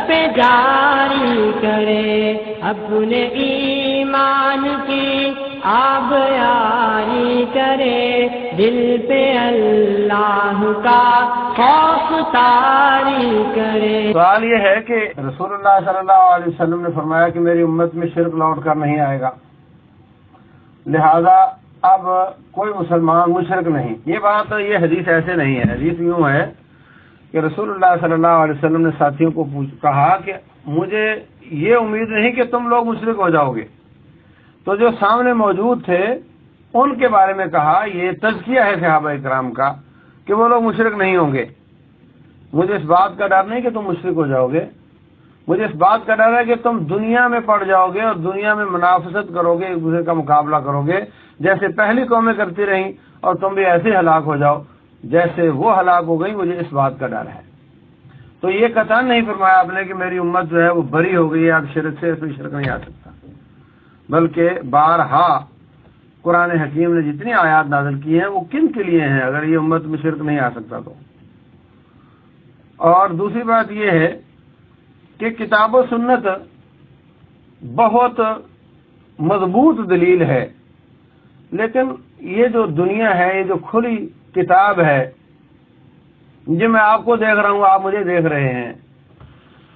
پہ جاری کرے، اپنے ایمان کی آبیاری کرے، دل پہ اللہ کا خوف طاری کرے۔ سوال یہ ہے کہ رسول اللہ صلی اللہ علیہ وسلم نے فرمایا کہ میری امت میں شرک لوٹ کر نہیں آئے گا، لہذا اب کوئی مسلمان مشرک نہیں۔ یہ بات، یہ حدیث ایسے نہیں ہے۔ حدیث یوں ہے کہ رسول اللہ صلی اللہ علیہ وسلم نے ساتھیوں کو کہا کہ مجھے یہ امید نہیں کہ تم لوگ مشرک ہو جاؤ گے، تو جو سامنے موجود تھے ان کے بارے میں کہا، یہ تزکیہ ہے صحابہ کرام کا کہ وہ لوگ مشرک نہیں ہوں گے۔ مجھے اس بات کا ڈر نہیں کہ تم مشرک ہو جاؤ گے، مجھے اس بات کا ڈر ہے کہ تم دنیا میں پڑ جاؤ گے اور دنیا میں منافست کرو گے، ایک دوسرے کا مقابلہ کرو گے، جیسے پہلی قومیں کرتی رہیں، اور تم بھی ایسے ہلاک ہو جاؤ جیسے وہ ہلاک ہو گئی۔ مجھے اس بات کا ڈر ہے۔ تو یہ قطعاً نہیں فرمایا آپ نے کہ میری امت جو ہے وہ بری ہو گئی ہے، اب شرک سے کوئی شرک نہیں آ سکتا، بلکہ بارہا قرآن حکیم نے جتنی آیات نازل کی ہیں وہ کن کے لیے ہیں اگر یہ امت میں شرک نہیں آ سکتا تو۔ اور دوسری بات یہ ہے کہ کتاب و سنت بہت مضبوط دلیل ہے، لیکن یہ جو دنیا ہے، یہ جو کھلی کتاب ہے، جو میں آپ کو دیکھ رہا ہوں، آپ مجھے دیکھ رہے ہیں،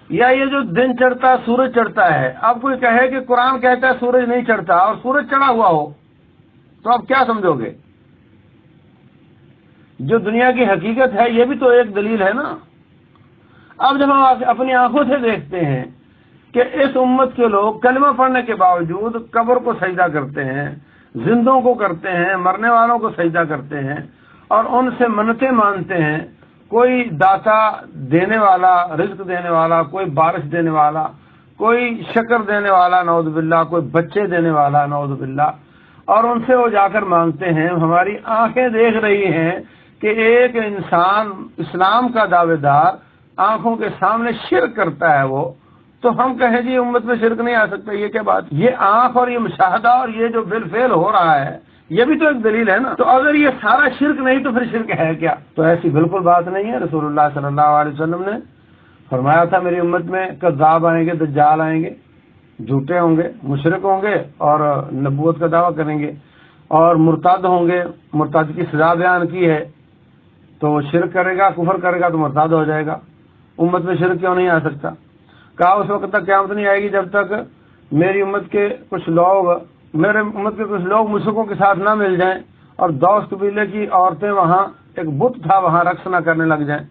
یا یہ جو دن چڑھتا ہے، سورج چڑھتا ہے، اب کوئی کہے کہ قرآن کہتا ہے سورج نہیں چڑھتا اور سورج چڑھا ہوا ہو تو آپ کیا سمجھو گے؟ جو دنیا کی حقیقت ہے یہ بھی تو ایک دلیل ہے نا۔ اب جب ہم اپنی آنکھوں سے دیکھتے ہیں کہ اس امت کے لوگ کلمہ پڑھنے کے باوجود قبر کو سجدہ کرتے ہیں، زندوں کو کرتے ہیں، مرنے والوں کو سجدہ کرتے ہیں اور ان سے منتیں مانتے ہیں، کوئی داتا دینے والا، رزق دینے والا، کوئی بارش دینے والا، کوئی شکر دینے والا نعوذ باللہ، کوئی بچے دینے والا نعوذ باللہ، اور ان سے وہ جا کر مانگتے ہیں۔ ہماری آنکھیں دیکھ رہی ہیں کہ ایک انسان اسلام کا دعوے دار آنکھوں کے سامنے شرک کرتا ہے، وہ تو ہم کہیں جی امت میں شرک نہیں آ سکتا، یہ کیا بات؟ یہ آنکھ اور یہ مشاہدہ اور یہ جو بالفعل ہو رہا ہے یہ بھی تو ایک دلیل ہے نا۔ تو اگر یہ سارا شرک نہیں تو پھر شرک ہے کیا؟ تو ایسی بالکل بات نہیں ہے۔ رسول اللہ صلی اللہ علیہ وسلم نے فرمایا تھا میری امت میں کذاب آئیں گے، دجال آئیں گے، جھوٹے ہوں گے، مشرک ہوں گے اور نبوت کا دعویٰ کریں گے، اور مرتد ہوں گے۔ مرتد کی سزا بیان کی ہے، تو وہ شرک کرے گا، کفر کرے گا تو مرتد ہو جائے گا۔ امت میں شرک کیوں نہیں آ سکتا؟ کہا اس وقت تک قیامت نہیں آئے گی جب تک میری امت کے کچھ لوگ مشرکوں کے ساتھ نہ مل جائیں اور دوس قبیلے کی عورتیں وہاں ایک بت تھا وہاں رقص نہ کرنے لگ جائیں۔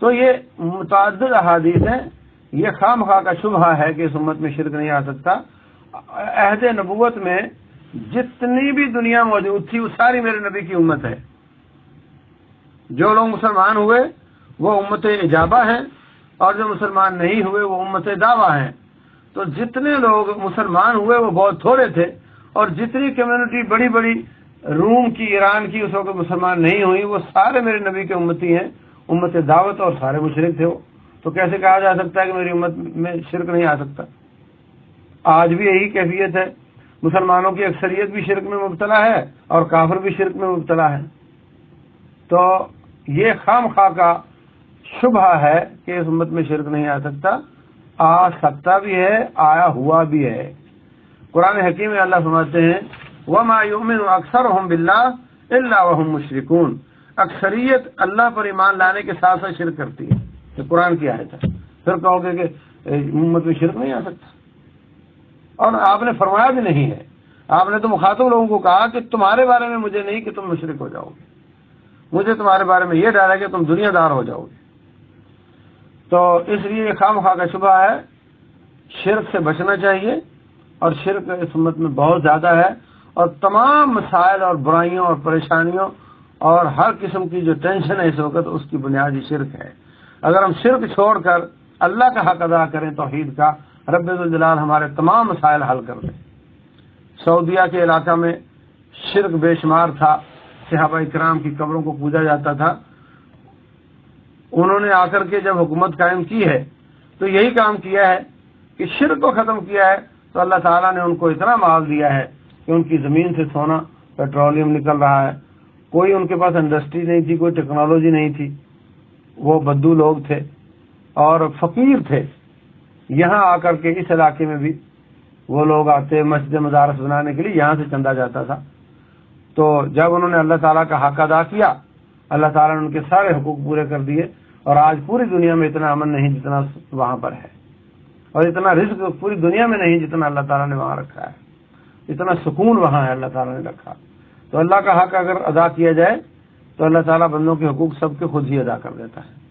تو یہ متعدد احادیث ہیں، یہ خام خواہ کا شبہہ ہے کہ اس امت میں شرک نہیں آ سکتا۔ عہد نبوت میں جتنی بھی دنیا موجود تھی وہ ساری میرے نبی کی امت ہے۔ جو لوگ مسلمان ہوئے وہ امت اجابہ ہیں اور جو مسلمان نہیں ہوئے وہ امت دعویٰ ہیں۔ تو جتنے لوگ مسلمان ہوئے وہ بہت تھوڑے تھے، اور جتنی کمیونٹی بڑی بڑی روم کی، ایران کی اس وقت مسلمان نہیں ہوئی، وہ سارے میرے نبی کے امتی ہیں، امت دعوت، اور سارے مشرک تھے وہ۔ تو کیسے کہا جا سکتا ہے کہ میری امت میں شرک نہیں آ سکتا؟ آج بھی یہی کیفیت ہے، مسلمانوں کی اکثریت بھی شرک میں مبتلا ہے اور کافر بھی شرک میں مبتلا ہے۔ تو یہ خام خواہ کا شبہہ ہے کہ اس امت میں شرک نہیں آ سکتا، آ سکتا بھی ہے، آیا ہوا بھی ہے۔ قرآن حکیم میں اللہ فرماتے ہیں وَمَا يُؤْمِنُ أَكْثَرُهُمْ بِاللَّهِ إِلَّا وَهُمْ مُشْرِكُونَ، اکثریت اللہ پر ایمان لانے کے ساتھ ساتھ شرک کرتی ہے۔ یہ قرآن کی آیت ہے۔ پھر کہو گے کہ امت میں شرک نہیں آ سکتا، اور آپ نے فرمایا بھی نہیں ہے۔ آپ نے تو مخاطب لوگوں کو کہا کہ تمہارے بارے میں مجھے نہیں کہ تم مشرک ہو جاؤ گے، مجھے تمہارے بارے میں یہ ڈر ہے کہ تم دنیا دار ہو جاؤ گے۔ تو اس لیے یہ خام خواہ کا شبہ ہے، شرک سے بچنا چاہیے، اور شرک اس امت میں بہت زیادہ ہے، اور تمام مسائل اور برائیوں اور پریشانیوں اور ہر قسم کی جو ٹینشن ہے اس وقت، اس کی بنیادی شرک ہے۔ اگر ہم شرک چھوڑ کر اللہ کا حق ادا کریں توحید کا، رب ذوالجلال ہمارے تمام مسائل حل کر دیں۔ سعودیہ کے علاقہ میں شرک بے شمار تھا، صحابہ کرام کی قبروں کو پوجا جاتا تھا۔ انہوں نے آ کر کے جب حکومت قائم کی ہے تو یہی کام کیا ہے کہ شرک کو ختم کیا ہے، تو اللہ تعالیٰ نے ان کو اتنا مال دیا ہے کہ ان کی زمین سے سونا، پیٹرولیم نکل رہا ہے۔ کوئی ان کے پاس انڈسٹری نہیں تھی، کوئی ٹیکنالوجی نہیں تھی، وہ بدو لوگ تھے، اور فقیر تھے، یہاں آ کر کے اس علاقے میں بھی وہ لوگ آتے مسجد مدارس بنانے کے لیے، یہاں سے چندہ جاتا تھا۔ تو جب انہوں نے اللہ تعالیٰ کا حق ادا کیا، اللہ تعالیٰ نے ان کے سارے حقوق پورے کر دیے، اور آج پوری دنیا میں اتنا امن نہیں جتنا وہاں پر ہے، اور اتنا رزق پوری دنیا میں نہیں جتنا اللہ تعالیٰ نے وہاں رکھا ہے، اتنا سکون وہاں ہے اللہ تعالیٰ نے رکھا۔ تو اللہ کا حق اگر ادا کیا جائے تو اللہ تعالیٰ بندوں کے حقوق سب کے خود ہی ادا کر دیتا ہے۔